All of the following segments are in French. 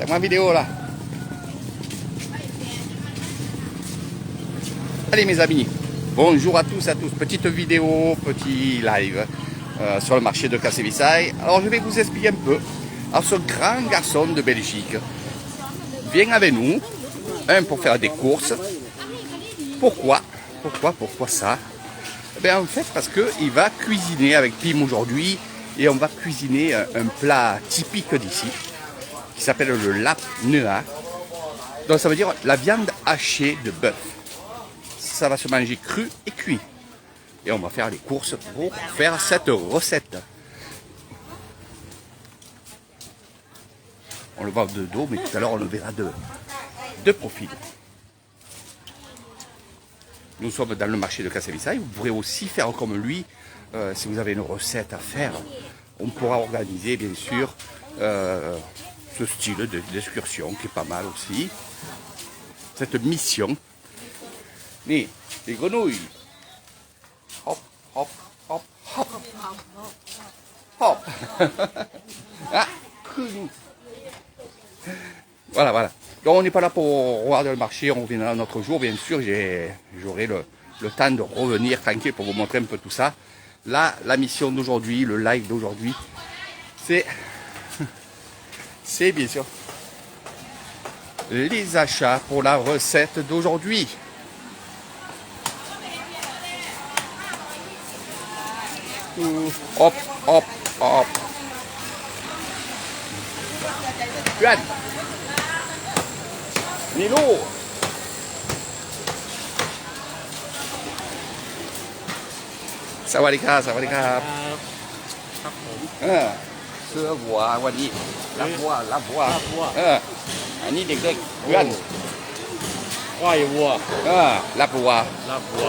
T'as ma vidéo là. Allez mes amis, bonjour à tous, petite vidéo, petit live sur le marché de Cassevisay. Alors je vais vous expliquer un peu. Alors ce grand garçon de Belgique vient avec nous, pour faire des courses. Pourquoi ça? Eh bien, en fait parce qu'il va cuisiner avec Pim aujourd'hui et on va cuisiner un plat typique d'ici qui s'appelle le lap nua. Donc ça veut dire la viande hachée de bœuf. Ça va se manger cru et cuit. Et on va faire les courses pour faire cette recette. On le voit de dos, mais tout à l'heure on le verra de profil. Nous sommes dans le marché de Cassevisay. Vous pourrez aussi faire comme lui, si vous avez une recette à faire. On pourra organiser bien sûr ce style d'excursion qui est pas mal aussi. Cette mission. Mais les grenouilles. Hop, hop, hop, hop. Hop. Ah. Voilà. Donc on n'est pas là pour regarder le marché, on reviendra un autre jour, bien sûr, j'aurai le temps de revenir tranquille pour vous montrer un peu tout ça. Là, la mission d'aujourd'hui, le live d'aujourd'hui, c'est bien sûr les achats pour la recette d'aujourd'hui. Hop, hop, hop. Yuan. Nilo. Sawadika. ครับผม เสื้อหัววันนี้รับวัวอันนี้เด็กๆเพื่อน ก้อยวัว รับวัว ลาบวัว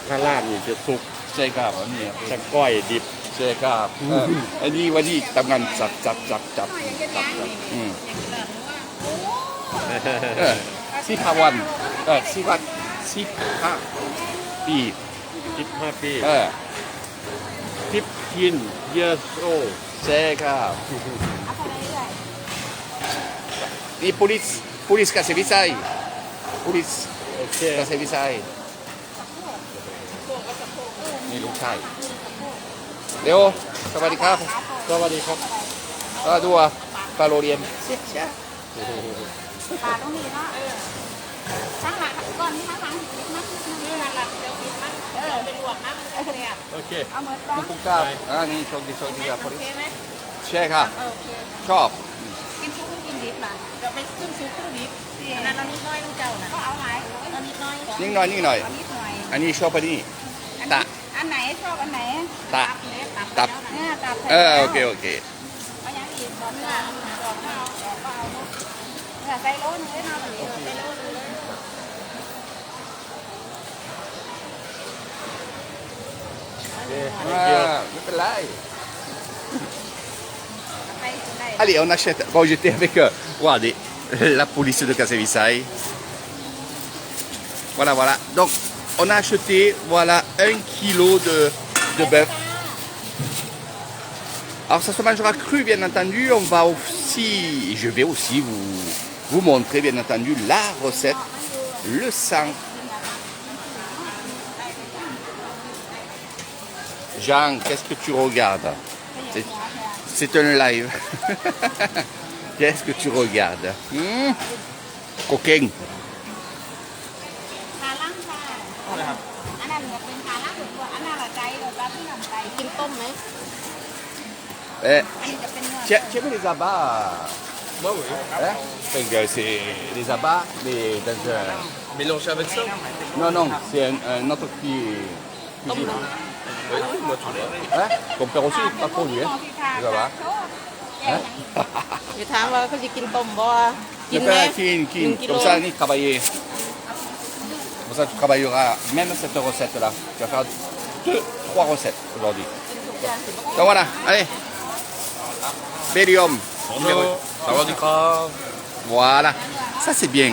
ถ้าลาบนี่จะสุก ใช่ครับอันนี้ ถ้าก้อยดิบ ใช่ครับอันนี้วันนี้ทำงานจับ15 วัน15 ปี 15 ปี 15 years old ใช่ครับนี่ police Cassevisay police โอเค Cassevisay นี่ลูกชายเร็วสวัสดีครับ สวัสดีครับ ดูปลาโรเรียน ปลาต้องมีเนาะทั้งหลังก่อนนี่ทั้งหลังนี่หลังเดี๋ยวกินมั้ยเป็นลวกนะเนี่ย โอเค เอาหมดต้อง ลูกก้านี่โชคดีครับ โอเคไหม ใช่ครับ โอเค ชอบ กินซุปกินดิบล่ะจะไปขึ้นซุปขึ้นดิบอันนั้นเรานิดน้อยต้องเจ้านะก็เอาไหมเรานิดน้อย นิ่งหน่อย นิดหน่อย อันนี้ชอบอันนี้ตะ อันไหนชอบอันไหน ตับ เนี่ยตับ โอเค เอาอย่างอีกตอนนี้ดอกเอาเนี่ยใส่โลนึงเลยเนาะแบบนี้ใส่โลนึงเลย ไม่เป็นไร ไปได้ Allez, on achète. Bon, j'étais avec, regardez, la police de Cassevisay. Voilà. Donc, on a acheté, 1 kilo de bœuf. Alors, ça se mangera cru, bien entendu. Je vais aussi vous montrer, bien entendu, la recette, le sang. Jean, qu'est-ce que tu regardes? C'est un live. Qu'est-ce que tu regardes? Coquin. ทาล่างค่ะอันนั้นเป็นทาล่างถูกกว่าอันนั้นละใจเราจะที่นำใจกินต้มไหม อันนี้จะเป็นเนื้อ Tu as vu les abats? oui. C'est les abats, mais dans un... Mélangé avec ça? Non, c'est un autre cuisine. Oui, moi tu vois. Ton père aussi, pas trop lui, hein? Les abats. อยู่ถามว่าเขาจะกินต้มบ่กิน Le ไหม père, qui, comme ça, ni travailler. Comme ça, tu travailleras même cette recette-là. Tu vas faire 2-3 recettes aujourd'hui. Donc voilà, allez. Berium. Bonjour. Sawadika. Voilà, ça c'est bien.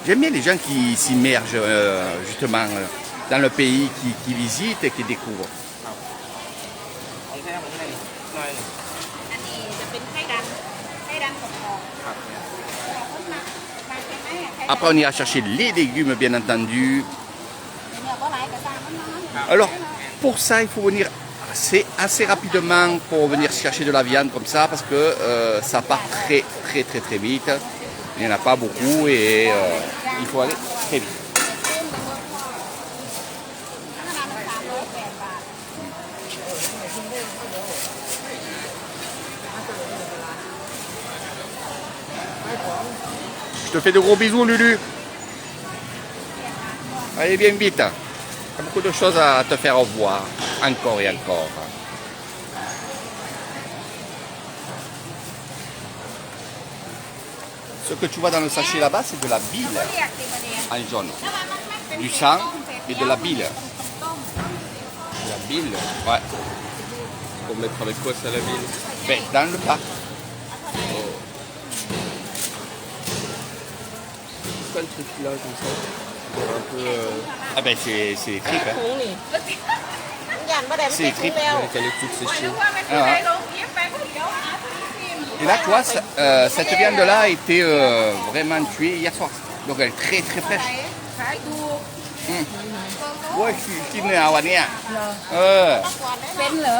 J'aime bien les gens qui s'immergent justement dans le pays, qui visitent et qui découvrent. อันนี้จะเป็นไข่ดันกรอบ Après, on ira chercher les légumes, bien entendu. เนี่ยก็หลายกระซังมันน้อย Alors, pour ça, il faut venir assez rapidement pour venir chercher de la viande comme ça, parce que ça part très vite. Il n'y en a pas beaucoup et il faut aller très vite. อันนั้น308 บาท Je te fais de gros bisous, Lulu. Allez, viens vite. Il y a beaucoup de choses à te faire voir, encore et encore. Ce que tu vois dans le sachet là-bas, c'est de la bile เรียกสิประเดี๋ยว en jaune. แล้วมันเป็น Du sang et de la bile. ต้ม De la bile, ouais. Pour mettre avec quoi ça la ville? Ben, dans le plat. Pourquoi le truc là comme ça? Un peu. Ah ben, c'est les tripes. Hein. ถุงนี่ยันประเดี๋ยวมันติดถุงแล้ว Avec elle est toute ไม่ séchée. รู้ว่ามันคืออะไรลงเย็บไปก็เดี๋ยวหาซื้อฟิล์ม Et là, tu vois, cette viande-là a été vraiment tuée hier soir. Donc elle est très ขาย fraîche. ขายถูก Ouais, je suis qui venait à Wania. เป็นเหรอ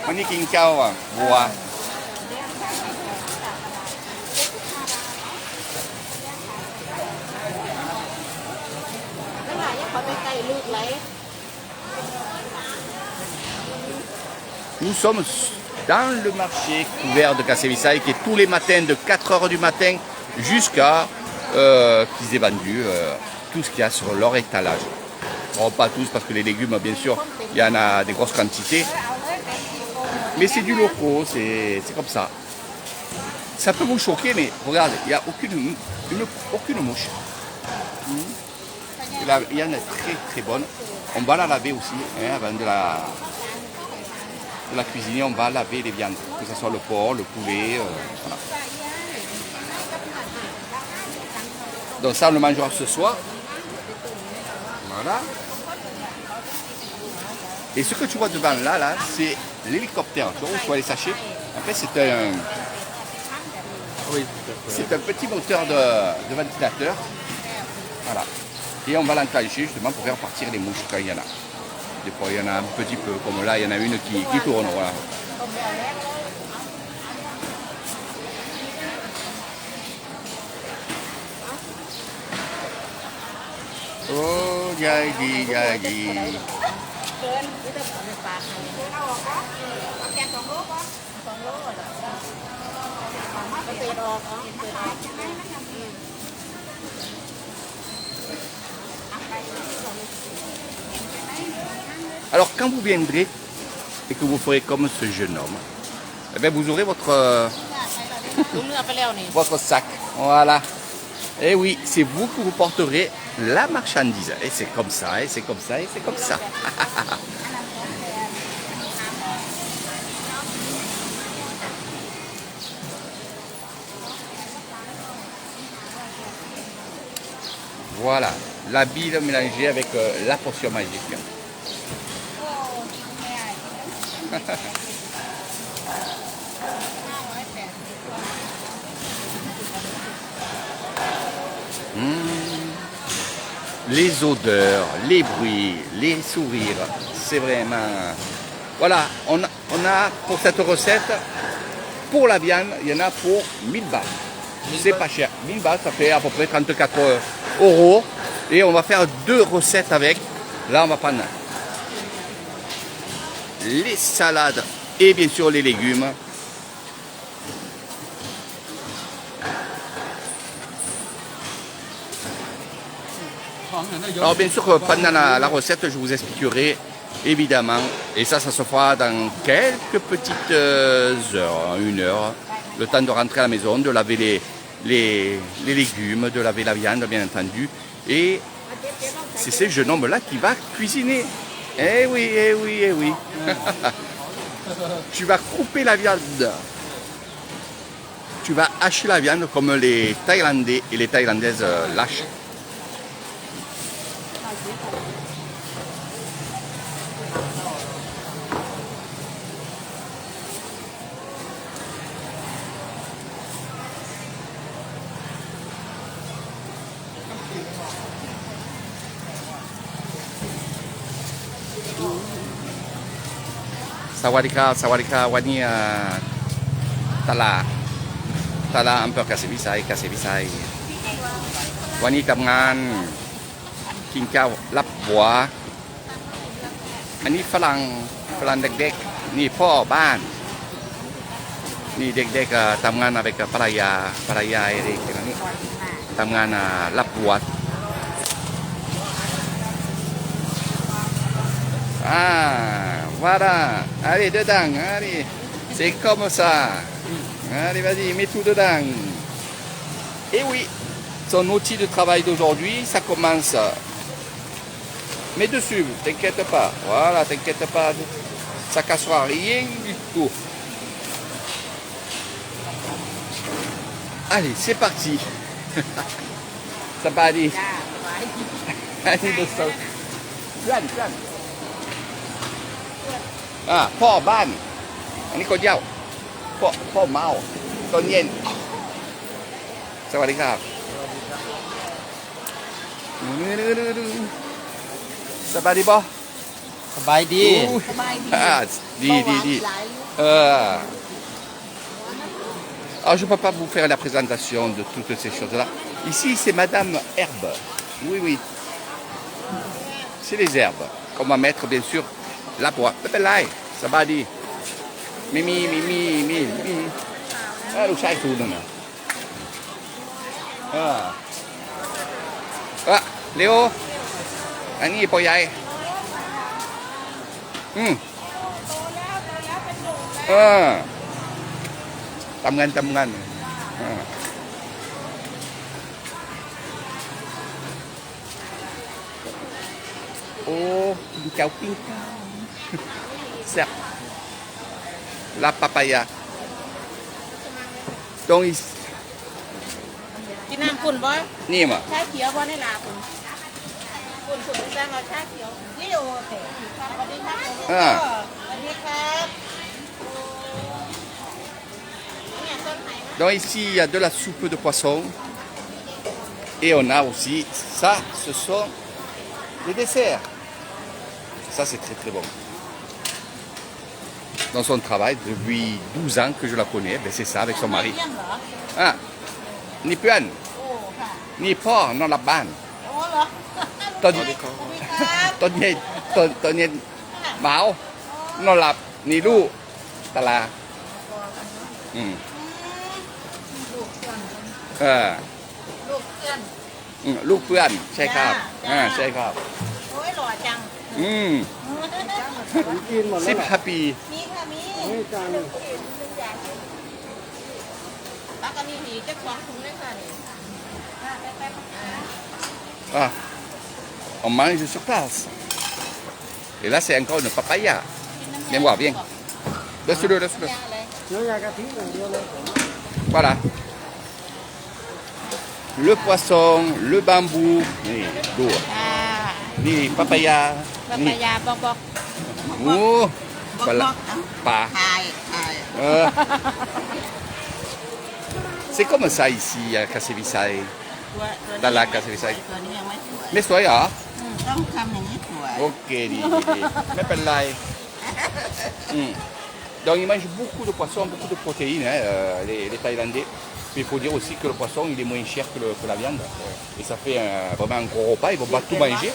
วันนี้กินข้าวอ่ะบัว นั่นแหละยังขอไปไกลลูกไหล Nous sommes dans le marché couvert de Kassevissaï qui est tous les matins de 4h du matin jusqu'à qu'ils aient vendu tout ce qu'il y a sur leur étalage. Bon, pas tous parce que les légumes, bien sûr, il y en a des grosses quantités. Mais c'est du locaux, c'est comme ça. Ça peut vous choquer, mais regardez, il n'y a aucune mouche. Il y en a très bonne. On va la laver aussi, hein, avant de la cuisiner, on va laver les viandes, que ce soit le porc, le poulet, voilà. Donc ça, on le mangera ce soir. Voilà. Et ce que tu vois devant là, c'est l'hélicoptère. Tu vois où je vois les sachets. En fait, Oui, c'est un petit moteur de ventilateur. Voilà. Et on va l'enclencher justement pour faire partir les mouches quand il y en a. Des fois, il y en a un petit peu, comme là, il y en a une qui tourne. Voilà. Oh, Gagi. เกินนี่จะของในปากเอาออกก็เอาแกน2 โลก็2 โลเหรอของมาเศษออกอ๋อเศษออก Alors, quand vous viendrez et que vous ferez comme ce jeune homme, eh bien, vous aurez votre sac. Voilà. Et oui, c'est vous qui vous porterez la marchandise. Et c'est comme ça, et c'est comme ça, et c'est comme ça. Voilà, la bile mélangée avec la potion magique. Les odeurs, les bruits, les sourires, c'est vraiment... Voilà, on a pour cette recette, pour la viande, il y en a pour 1000 balles. C'est pas cher. 1000 balles, ça fait à peu près 34 euros. Et on va faire 2 recettes avec. Là, on va prendre les salades et bien sûr les légumes. Alors bien sûr que pendant la recette, je vous expliquerai évidemment, et ça se fera dans quelques petites heures, 1 heure, le temps de rentrer à la maison, de laver les légumes, de laver la viande bien entendu, et c'est ce jeune homme-là qui va cuisiner. Eh oui, eh oui, eh oui. Tu vas couper la viande. Tu vas hacher la viande comme les Thaïlandais et les Thaïlandaises lâchent. สวัสดีครับสวัสดีครับวันนี้ตลาดอำเภอกเกษตรวิสัยวันนี้ทำงานกินข้าวรับหัวอันนี้ฝรั่งเด็กๆนี่พ่อบ้านนี่เด็กๆทำงานไปกับภรรยาเด็กๆนี่ทำงานรับหัวvoilà allez dedans allez c'est comme ça allez vas-y mets tout dedans et oui son outil de travail d'aujourd'hui ça commence mets dessus t'inquiète pas voilà t'inquiète pas ça cassera rien du tout allez c'est parti ça va aller จ้าสบายดี allez de ça plein พ่อบ้านอันนี้คนเย้าพ่อเมาตอนเย็นสวัสดีครับสบายดีป่ะ สบายดี สบายดี ดีAlors je ne peux pas vous faire la présentation de toutes ces choses-là. Ici c'est Madame Herbe. Oui. C'est les herbes qu'on va mettre bien sûr là pour. Ça va dire. Mimi. Ah, le chat est tout là. Léo. Annie pour y aller. Tầm ngân. Oh, pinchao. Certes. La papaya. Donc ici. กินน้ำขุ่นบ่ นี่มา ชาเขียวบ่ได้ลาขุ่นไปสร้างเอาชาเขียวนี่โอเคสวัสดีครับสวัสดีครับเนี่ยต้นไหน Donc ici il y a de la soupe de poisson. Et on a aussi ça, ce sont des desserts. Ça c'est très bon. Dans son travail, depuis 12 ans que je la connais, ben c'est ça avec son mari. เลี้ยงเหรอ Ni Puan, โอ้ค่ะ ni Po, non la ban. โอ้เหรอ Ton สวัสดีครับ ton Mao, non la ni Lu, Tala. ลูกเพื่อน ลูกเพื่อน ลูกเพื่อนใช่ครับ จ้า ใช่ครับ โอ้ยหล่อจัง สิบ5 ปี มีค่ะมีแล้วก็มีหีเจ้าของถุงเลยค่ะนี่ไป on mange sur place. Et là, c'est encore une papaya. Viens voir, viens. Laisse-le. ยาเลย เนื้อยากะทิอย่างเดียวเลย Voilà. Le poisson, le bambou, ni l'eau, อ่า ni papaya, ปะ ni ปายาบอก oh, voilà, pas. ถ่าย C'est comme ça ici à Kassevisai. ตัว Dans la Kassevisai. ตัวนี้ยังไม่สวย Mais soyez là. ต้องทำอย่างนี้สวย Ok, mais pas là. Donc ils mangent beaucoup de poissons, beaucoup de protéines, hein, les Thaïlandais. Mais il faut dire aussi que le poisson il est moins cher que la viande. Et ça fait vraiment un gros repas, ils vont pas tout manger.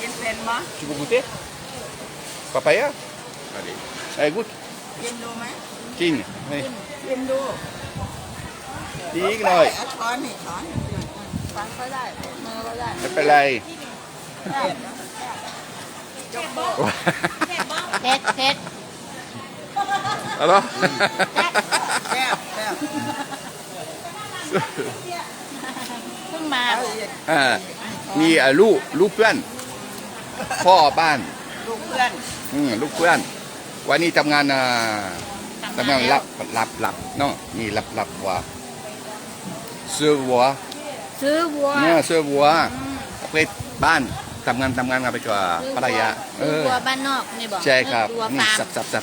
กินเป็นมั้ย Tu veux goûter Papaya Allez, goûte. กินดูไหม King. Oui. กินดู King, rồi. เอาช้อนนี่ช้อนฟังก็ได้มือก็ได้ Mais pas là. เผ็ดเผ็ด Alors แซ่บแซ่บเพิ่งมา นี่ลูกเพื่อนพ่อบ้าน ลูกเพื่อน ลูกเพื่อนวันนี้ทำงานรับเนาะนี่รับวัวซื้อวัว ซื้อวัว ซื้อวัวไปบ้านทำงานกันไปกับภรรยา ซื้อวัวบ้านนอกนี่บอก ใช่ครับ วัว นี่ ฟาร์ม สับ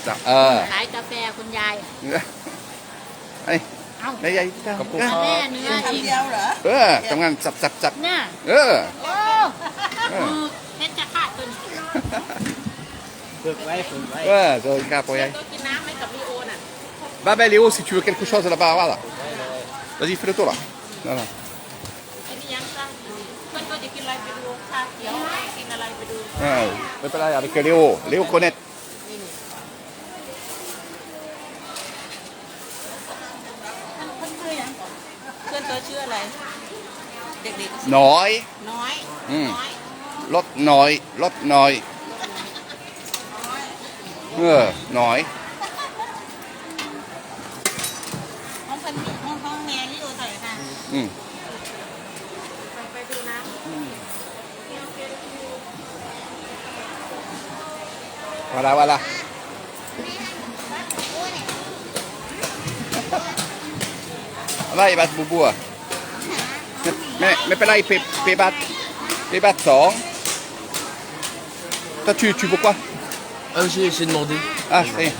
ขายกาแฟคุณยาย ไอ้ เอ้า ไอ้ใหญ่ แม่เนื้ออีก ทำงานสับ เนี่ย เออ โอ้เพชรจะขาดตัวนี้ ฝึกไว้ฝึกไว้ Ouais, ça va être grave pour y aller. ตัวกินน้ำไหมกับลีโอน่ะ Bah ben Léo, si tu veux quelque chose là-bas, voilà. Vas-y, fais le tour là. Voilà. กินยังตั้งเพื่อนก็จะกินอะไรไปดูชาเขียวกินอะไรไปดู Ouais, mais pas là, avec Léo. Léo connaît. เพื่อนชื่อยังเพื่อนตัวชื่ออะไร เด็กๆ Nói. น้อย อืม น้อย Lót nói. Lót nói. Nói. ห้องเป็นห้องแม่ลีโอใส่ค่ะ Ừ. ไปดูน้ำ Voilà, voilà. Là, il va te boubou. Mais pas là, il fait battre song. Toi, tu veux quoi? Ah, j'ai demandé. Ah, c'est.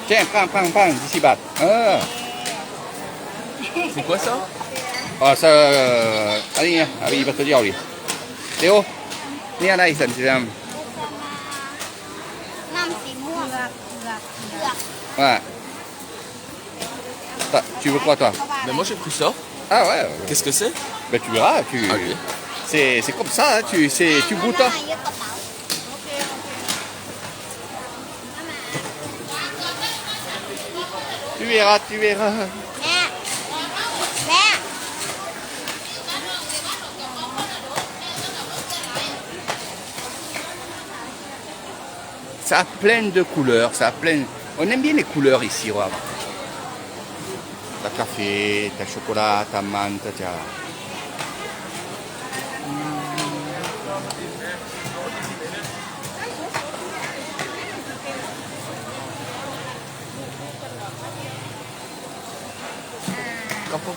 Tiens, prends, d'ici bat. Ah, C'est quoi ça? ah ça. Allez, il va te dire, lui. Théo, viens là, il s'en dit. น้ำสีม่วงเผือก Ouais. Tu veux quoi, toi? Ben moi j'ai pris ça. Ah, ouais. Qu'est-ce que c'est? Ben, tu verras. Ok. C'est comme ça, hein, tu goûtes. Hein. ยกกระเป๋าโอเค Tu verras, tu verras. แม่แม่ Ça a plein de couleurs, ça a plein. On aime bien les couleurs ici, regarde. T'as café, t'as chocolat, t'as menthe, t'as.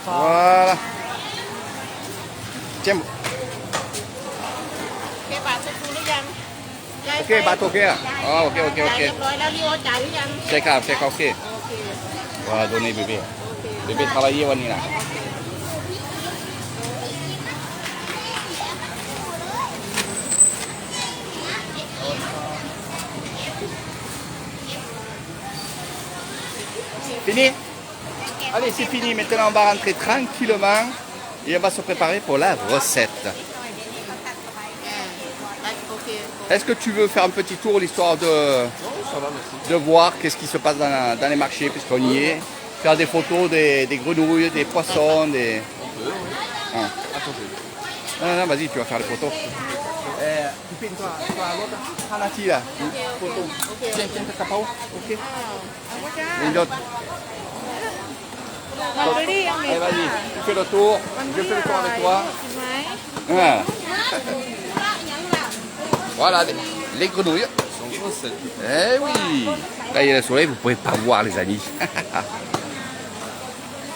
Voilà. Tiens. เคบาทจะคูหรือยัง Ok, bateau, ok. Ah, ok, ok, จ่าย ok. เรียบร้อยแล้วลีโอจ่ายหรือยัง C'est grave, ok. โอเค Voilà, donner bébé. โอเค Bébé travailler, on y là. Fini? Allez, c'est fini. Maintenant, on va rentrer tranquillement et on va se préparer pour la recette. โอเค Est-ce que tu veux faire un petit tour, l'histoire Non, ça va, merci. de voir qu'est-ce qui se passe dans les marchés, puisqu'on y est? Faire des photos des grenouilles, des poissons, des... On peut, oui. Ah. Attendez. Non, non, vas-y, tu vas faire les photos. Tu fais toi, l'autre, Hanati, là. Photo. Tiens, t'as pas où? Ok. Et une autre. Allez, vas-y, tu fais le tour. Je fais le tour avec toi. Ah. Voilà, les grenouilles. Sans chaussettes. Eh oui. Là, il y a le soleil, vous ne pouvez pas voir, les amis.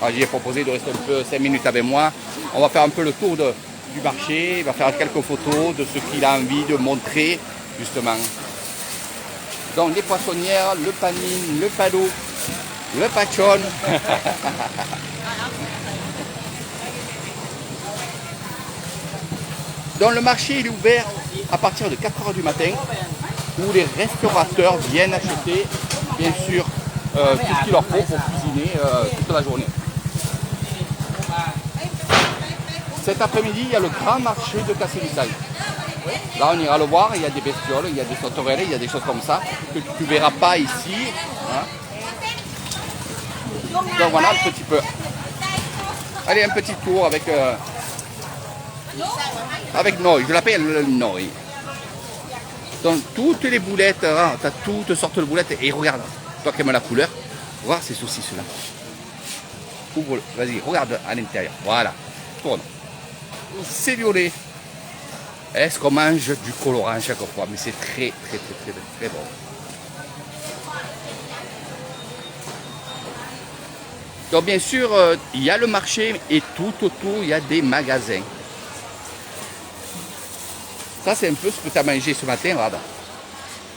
Alors, j'ai proposé de rester un peu 5 minutes avec moi. On va faire un peu le tour du marché. Il va faire quelques photos de ce qu'il a envie de montrer, justement. Donc, les poissonnières, le panine, le palo, le pachon. Donc, le marché il est ouvert à partir de 4 h du matin, où les restaurateurs viennent acheter, bien sûr, tout ce qu'il leur faut pour cuisiner toute la journée. Cet après-midi, il y a le grand marché de Cassel-Issaï. Là, on ira le voir, il y a des bestioles, il y a des sauterelles, il y a des choses comme ça, que tu ne verras pas ici. Hein. Donc voilà un petit peu. Allez, un petit tour avec Noi, je l'appelle le Noi. Donc toutes les boulettes, hein, tu as toutes sortes de boulettes. Et regarde, toi qui aimes la couleur, voir ces saucisses-là. Ouvre, vas-y, regarde à l'intérieur. Voilà, tourne. C'est violet. Est-ce qu'on mange du colorant chaque fois? Mais c'est très bon. Donc bien sûr, il y a le marché et tout autour, il y a des magasins. Ça, c'est un peu ce que tu as mangé ce matin, regarde.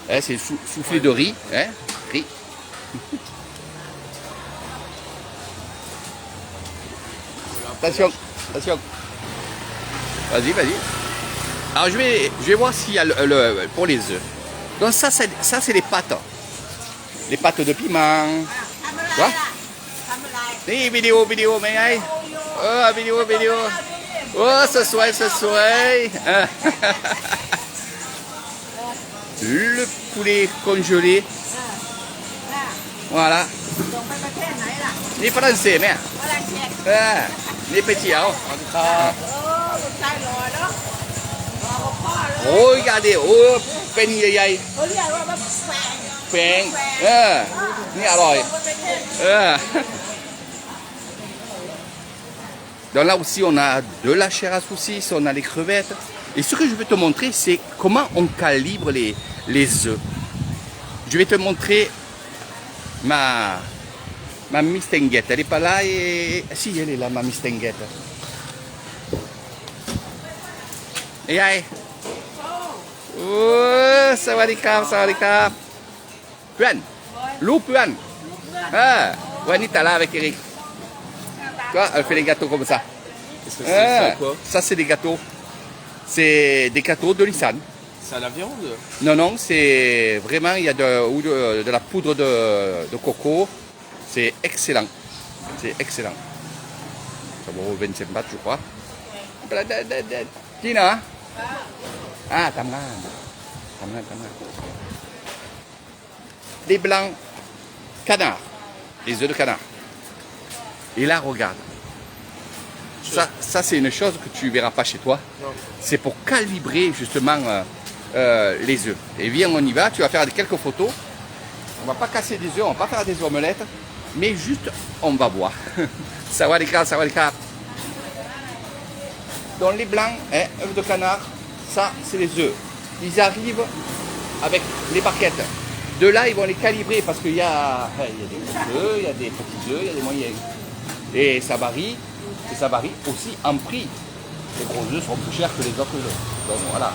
Hein, c'est soufflé de riz. Hein, riz. Attention, attention. Vas-y, vas-y. Alors je vais voir s'il y a pour les œufs. Donc ça c'est les pâtes. Les pâtes de piment. ทำอะไร Quoi ล่ะทำอะไร นี่วิดีโอเป็นไงวิดีโอสวยLe poulet congelé น่ะ voilà ส่งไปประเทศไหนล่ะ นี่ฝรั่งเศสเนี่ย ฝรั่งเศส นี่ไปเที่ยว โอ้ลูกชายหล่อเนาะหล่อกว่าพ่อเลย โอ้ยกาดิเป็นใหญ่ เขาเรียกว่าแฟง ๆแปงนี่อร่อย ส่งไปประเทศ Donc là aussi on a de la chair à saucisse, on a les crevettes. Et ce que je vais te montrer c'est comment on calibre les œufs. Je vais te montrer ma mistinguette. Elle n'est pas là et... Si, elle est là ma mistinguette. Et aïe. Oh, sawadikap. Puan. Lou Puan. Ah, Wani t'as là avec Eric. Quoi, elle fait des gâteaux comme ça. Qu'est-ce que c'est quoi? Ça c'est des gâteaux. C'est des gâteaux de Lissan. C'est à la viande? Non, c'est vraiment, il y a de la poudre de coco. C'est excellent. Ça vaut 25 bahts, je crois. Tina? Ah, Tamran. Des blancs canards. Les œufs de canard. Et là, regarde. Ça c'est une chose que tu verras pas chez toi. C'est pour calibrer justement les œufs. Et viens, on y va. Tu vas faire quelques photos. On va pas casser des œufs, on va pas faire des omelettes. Mais juste, on va voir. Sawadikap. Donc les blancs, œufs de canard, ça c'est les œufs. Ils arrivent avec les barquettes. De là, ils vont les calibrer parce qu'il y a des gros œufs, il y a des petits œufs, il y a des moyens. Et ça varie aussi en prix. Les gros œufs seront plus chers que les autres œufs. Donc voilà,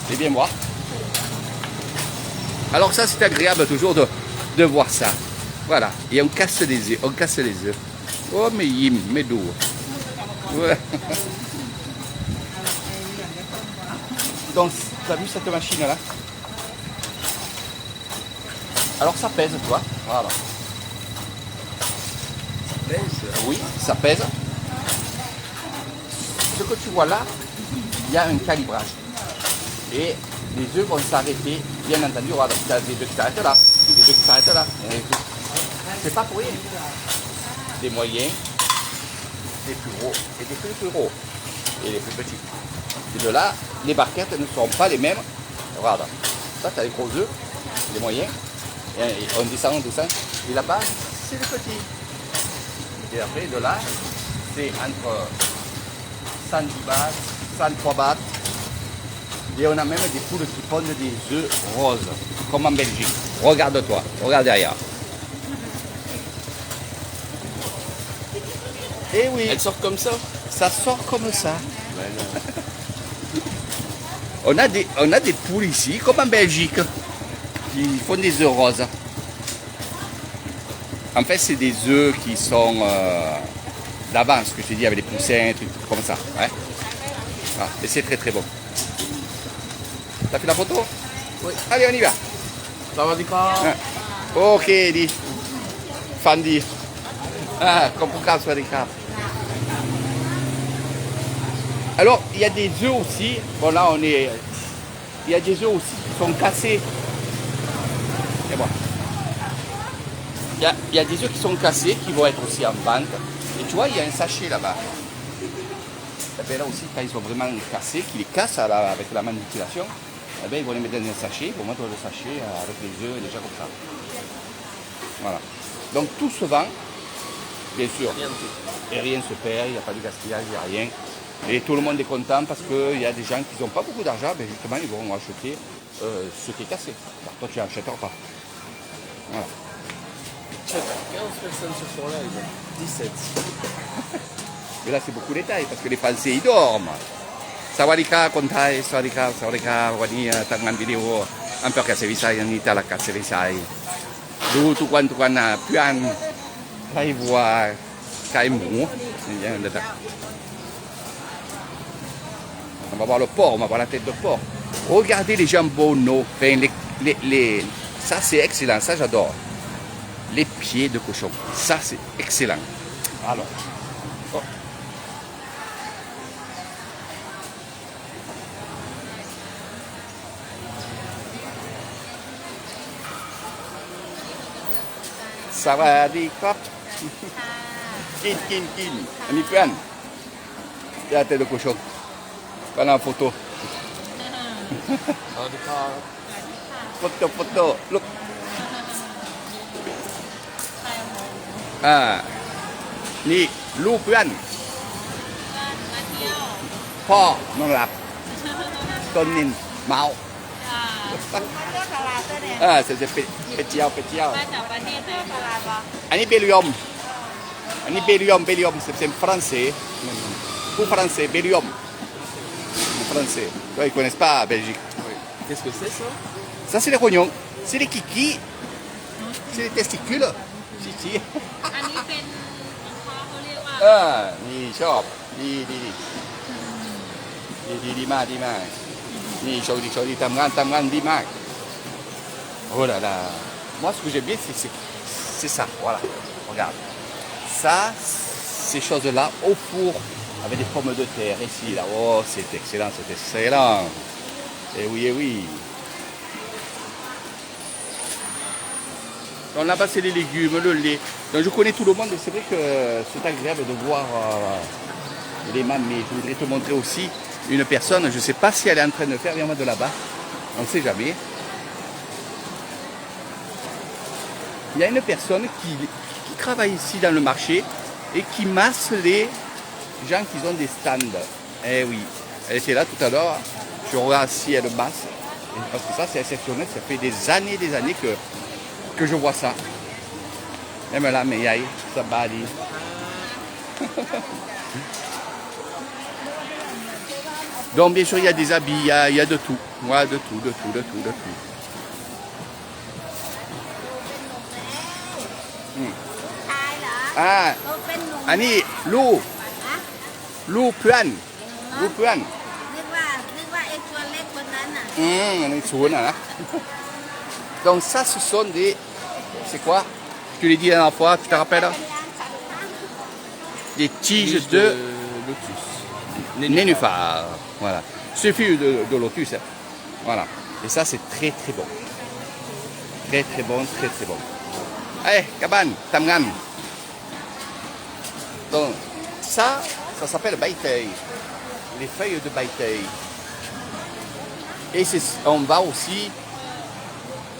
c'est bien voir. Alors ça c'est agréable toujours de voir ça. Voilà, et on casse les œufs, Oh mais doux. Ouais. Donc tu as vu cette machine là? Alors ça pèse toi, voilà. Oui, ça pèse. Ce que tu vois là, il y a un calibrage. Et les œufs vont s'arrêter, bien entendu, voilà, il y a des œufs qui s'arrêtent là, des œufs qui s'arrêtent là. C'est pas pour rien. Des moyens, des plus gros et des plus gros. Et les plus petits. Et de là, les barquettes ne seront pas les mêmes. Regarde, ça tu as les gros œufs, les moyens. Et on descend. Et là-bas, c'est les petits. Et après, de là, c'est entre 110 bahts, 103 bahts. Et on a même des poules qui pondent des œufs roses, comme en Belgique. Regarde-toi, regarde derrière. Et oui, Elle sort comme ça? ça sort comme ça. On a des poules ici, comme en Belgique, qui font des œufs roses. En fait, c'est des œufs qui sont d'avance, que je te dis, avec des poussins, trucs comme ça. Ouais. Ah, et c'est très très bon. T'as fait la photo? Oui. Allez, on y va. Sawadikap. Ah. Ok, dit. Fandi. Ah, comprends soit des crabes. Alors, il y a des œufs aussi. Bon, là, il y a des œufs aussi qui sont cassés. Et voilà. Il y a des œufs qui sont cassés, qui vont être aussi en vente. Et tu vois, il y a un sachet là-bas. Et bien là aussi, quand ils sont vraiment cassés, qu'ils les cassent avec la manipulation, eh bien, ils vont les mettre dans un sachet, ils vont mettre le sachet avec les œufs déjà comme ça. Voilà. Donc tout se vend, bien sûr. Et rien ne se perd, il n'y a pas de gaspillage, il n'y a rien. Et tout le monde est content parce qu'il y a des gens qui n'ont pas beaucoup d'argent, ben justement, ils vont acheter ce qui est cassé. Alors toi, tu n'achèteras pas. Voilà. 15 personnes se font live. 17. Et là, c'est beaucoup de détails parce que les Français, ils dorment. Sawadika, kontai, sawadika, wani tangan video, hampir kasi Visay, ang itala kasi Visay. Dulu tuan puan, kai voix, kai mou. On va voir le porc, on va voir la tête de porc. Regardez les jambonneaux. Enfin, ça, c'est excellent. Ça, j'adore. Les pieds de cochon. Ça, c'est excellent. Alors. Oh. Ça va, dit quoi? Kin. Ami Puan. La tête de cochon. Voilà la photo. Photo. Look. Ah. Ni Lu Puan. พ่อนอนหลับต้นนินเมา มันเลือกตลาดตัวเนี่ย c'est pétillant. มาจากประเทศไหนตลาดวะ อันนี้เบลลิอม c'est français. Pour français, Belgium. Français. Ouais, ils ne connaissent pas Belgique. Qu'est-ce que c'est ça? Ça, c'est les rognons. C'est les kikis. C'est les testicules. Si. อันนี้เป็นเขาเรียกว่า นี่ชอบดีมากนี่โชคดีทำงานดีมาก Oh là là. Moi, ce que j'aime bien, c'est ça. Voilà. Regarde. Ça, ces choses-là au four avec des pommes de terre ici, là. Oh, c'est excellent. Eh oui. Donc là-bas, c'est les légumes, le lait. Donc je connais tout le monde et c'est vrai que c'est agréable de voir les mamans. Je voudrais te montrer aussi une personne, je ne sais pas si elle est en train de faire, viens-moi de là-bas, on ne sait jamais. Il y a une personne qui travaille ici dans le marché et qui masse les gens qui ont des stands. Eh oui, elle était là tout à l'heure, je regarde si elle masse, parce que ça c'est exceptionnel, ça fait des années que je vois ça. Même là, mais aïe, ça bali. Donc bien sûr il y a des habits, il y a de tout. Ouais, de tout. ชายเหรอ เป็นหนุ่ม อันนี้ลูกเพื่อน นึกว่าไอ้ตัวเล็กคนนั้นน่ะ อันนี้ศูนย์นะ Donc ça ce sont des... C'est quoi? Tu l'as dit la dernière fois, tu te rappelles? Des tiges de lotus. nénuphar. Voilà. C'est fille de lotus. Hein. Voilà. Et ça c'est très bon. Très bon. Allez, cabane, tamgan. Donc ça s'appelle baïtei. Les feuilles de baïtei. Et on va aussi...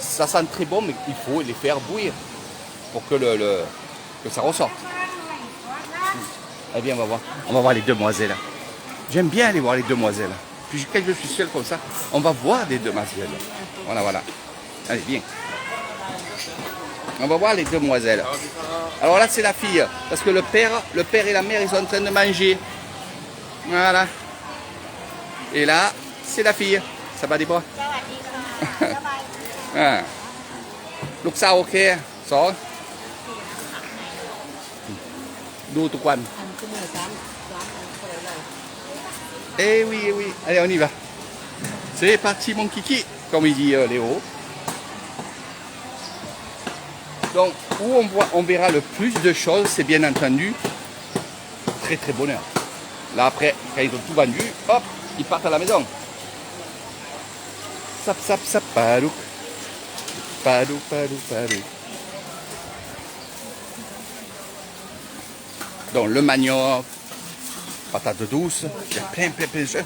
Ça sent très bon, mais il faut les faire bouillir pour que que ça ressorte. Eh bien, on va voir les demoiselles. J'aime bien aller voir les demoiselles. Puis quand je suis seul comme ça, on va voir des demoiselles. Voilà. Allez, viens. On va voir les demoiselles. Alors là, c'est la fille, parce que le père et la mère, ils sont en train de manger. Voilà. Et là, c'est la fille. Ça va des bras? สวัสดีค่ะสบายดี ลูกสาวโอเคสองดูทุกวัน Eh oui, allez on y va. C'est parti mon kiki, comme il dit Léo. Donc où on verra le plus de choses, c'est bien entendu très bonheur. Là après, quand ils ont tout vendu, hop, ils partent à la maison. Sap, padouk. Donc le manioc, patate douce, il y a plein de choses.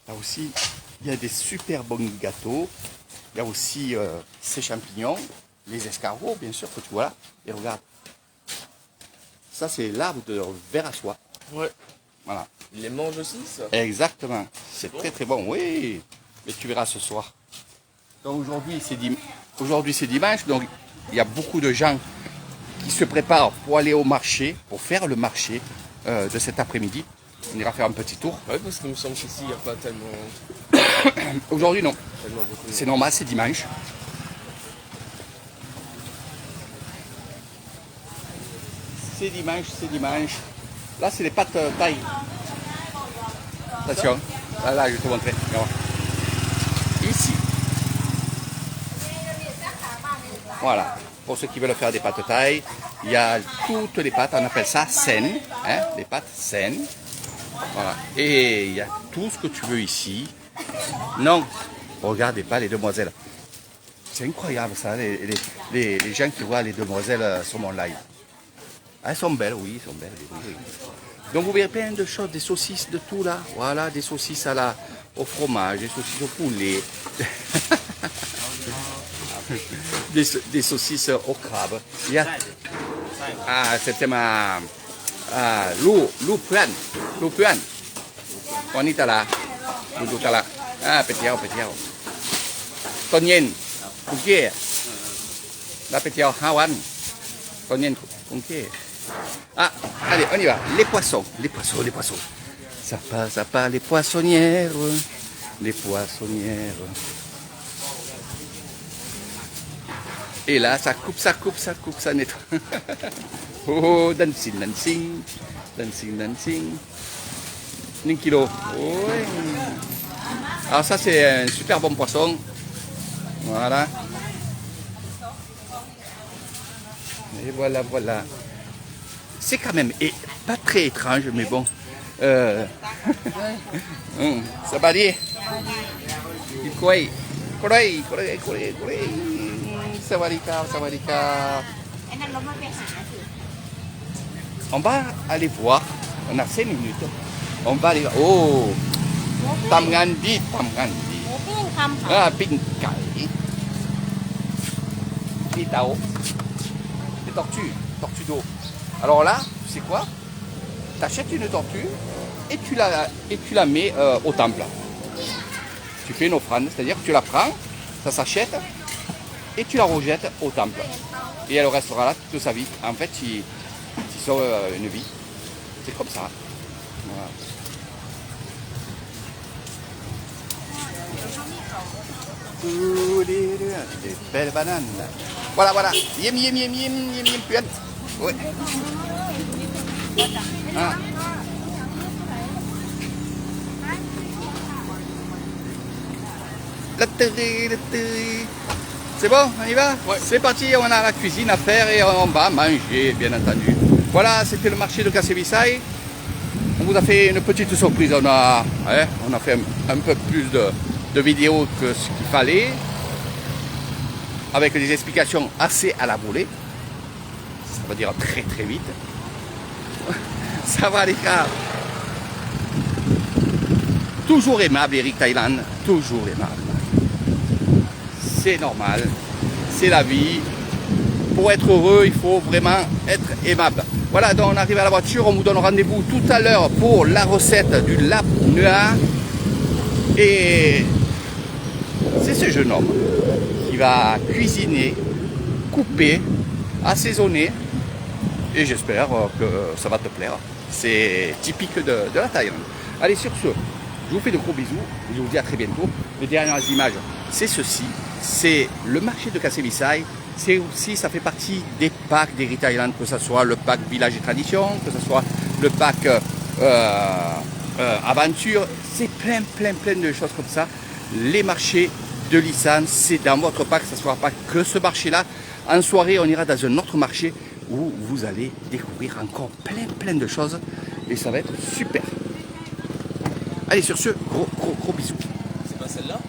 Là aussi, il y a des super bons gâteaux. Il y a aussi ces champignons, les escargots, bien sûr, que tu vois là. Et regarde. Ça, c'est l'arbre de verre à soie. Ouais. Voilà. Ils les mangent aussi, ça? Exactement. C'est très bon, oui. Mais tu verras ce soir. Donc aujourd'hui, c'est dimanche. Donc, il y a beaucoup de gens qui se préparent pour aller au marché, pour faire le marché de cet après-midi. On ira faire un petit tour. Ouais, parce qu'il me semble qu'ici, il n'y a pas tellement Aujourd'hui, non. C'est normal, c'est dimanche. C'est dimanche, c'est dimanche. Là, c'est les pâtes taille. Attention. Là, je vais te montrer. Ici. Voilà. Pour ceux qui veulent faire des pâtes taille, il y a toutes les pâtes, on appelle ça saines. Hein, des pâtes saines. Voilà. Et il y a tout ce que tu veux ici. Non, regardez pas les demoiselles. C'est incroyable ça, les gens qui voient les demoiselles sur mon live. Elles sont belles, oui, elles sont belles. Oui. Donc vous verrez plein de choses, des saucisses, de tout là. Voilà, des saucisses au fromage, des saucisses au poulet. des saucisses au crabe. Il y a... Ah, c'était ma... Ah, lu puan. Wanita là. Ah, petiao. Tonien, kunkie. La petiao hawan. Tonien, kunkie. Ah, allez, on y va. Les poissons. Ça part, les poissonnières. Et là, ça coupe, ça nettoie. Oh, dancing. 1 kilo. Oui. Alors ça, c'est un super bon poisson. Voilà. Et voilà. C'est quand même pas très étrange, mais bon. Ça va dire. Sawadika. On va aller voir. On a 5 minutes. On va aller voir. Oh, Tamgandi. หมูปิ้งคำค่ะ Ah, ping kai. Les tao. Les tortues d'eau. Alors là, tu sais quoi? Tu achètes une tortue et tu la mets au temple. Tu fais une offrande, c'est-à-dire que tu la prends, ça s'achète et tu la rejettes au temple. Et elle restera là toute sa vie. En fait, tu sauves une vie. C'est comme ça. Voilà. Des belles bananes. Voilà. Yem, puan. Oui. Ah. La télé. C'est bon, on y va? Ouais. C'est parti, on a la cuisine à faire et on va manger, bien entendu. Voilà, c'était le marché de Kasevisai. On vous a fait une petite surprise. On a fait un peu plus de vidéos que ce qu'il fallait, avec des explications assez à la volée. Ça veut dire très très vite. Ça va les gars. Toujours aimable Eric Thailand, toujours aimable. C'est normal, c'est la vie. Pour être heureux, il faut vraiment être aimable. Voilà, donc on arrive à la voiture, on vous donne rendez-vous tout à l'heure pour la recette du lap noir. Et c'est ce jeune homme qui va cuisiner, couper, assaisonner. Et j'espère que ça va te plaire. C'est typique de la Thaïlande. Allez, sur ce, je vous fais de gros bisous. Je vous dis à très bientôt. Les dernières images, c'est ceci. C'est le marché de Kasevisai. C'est aussi, ça fait partie des packs d'Eric Thailand, que ce soit le pack Village et Tradition, que ce soit le pack Aventure. C'est plein de choses comme ça. Les marchés de licence, c'est dans votre pack. Ça ne sera pas que ce marché-là. En soirée, on ira dans un autre marché où vous allez découvrir encore plein de choses. Et ça va être super. Allez, sur ce, gros bisous. C'est pas celle-là?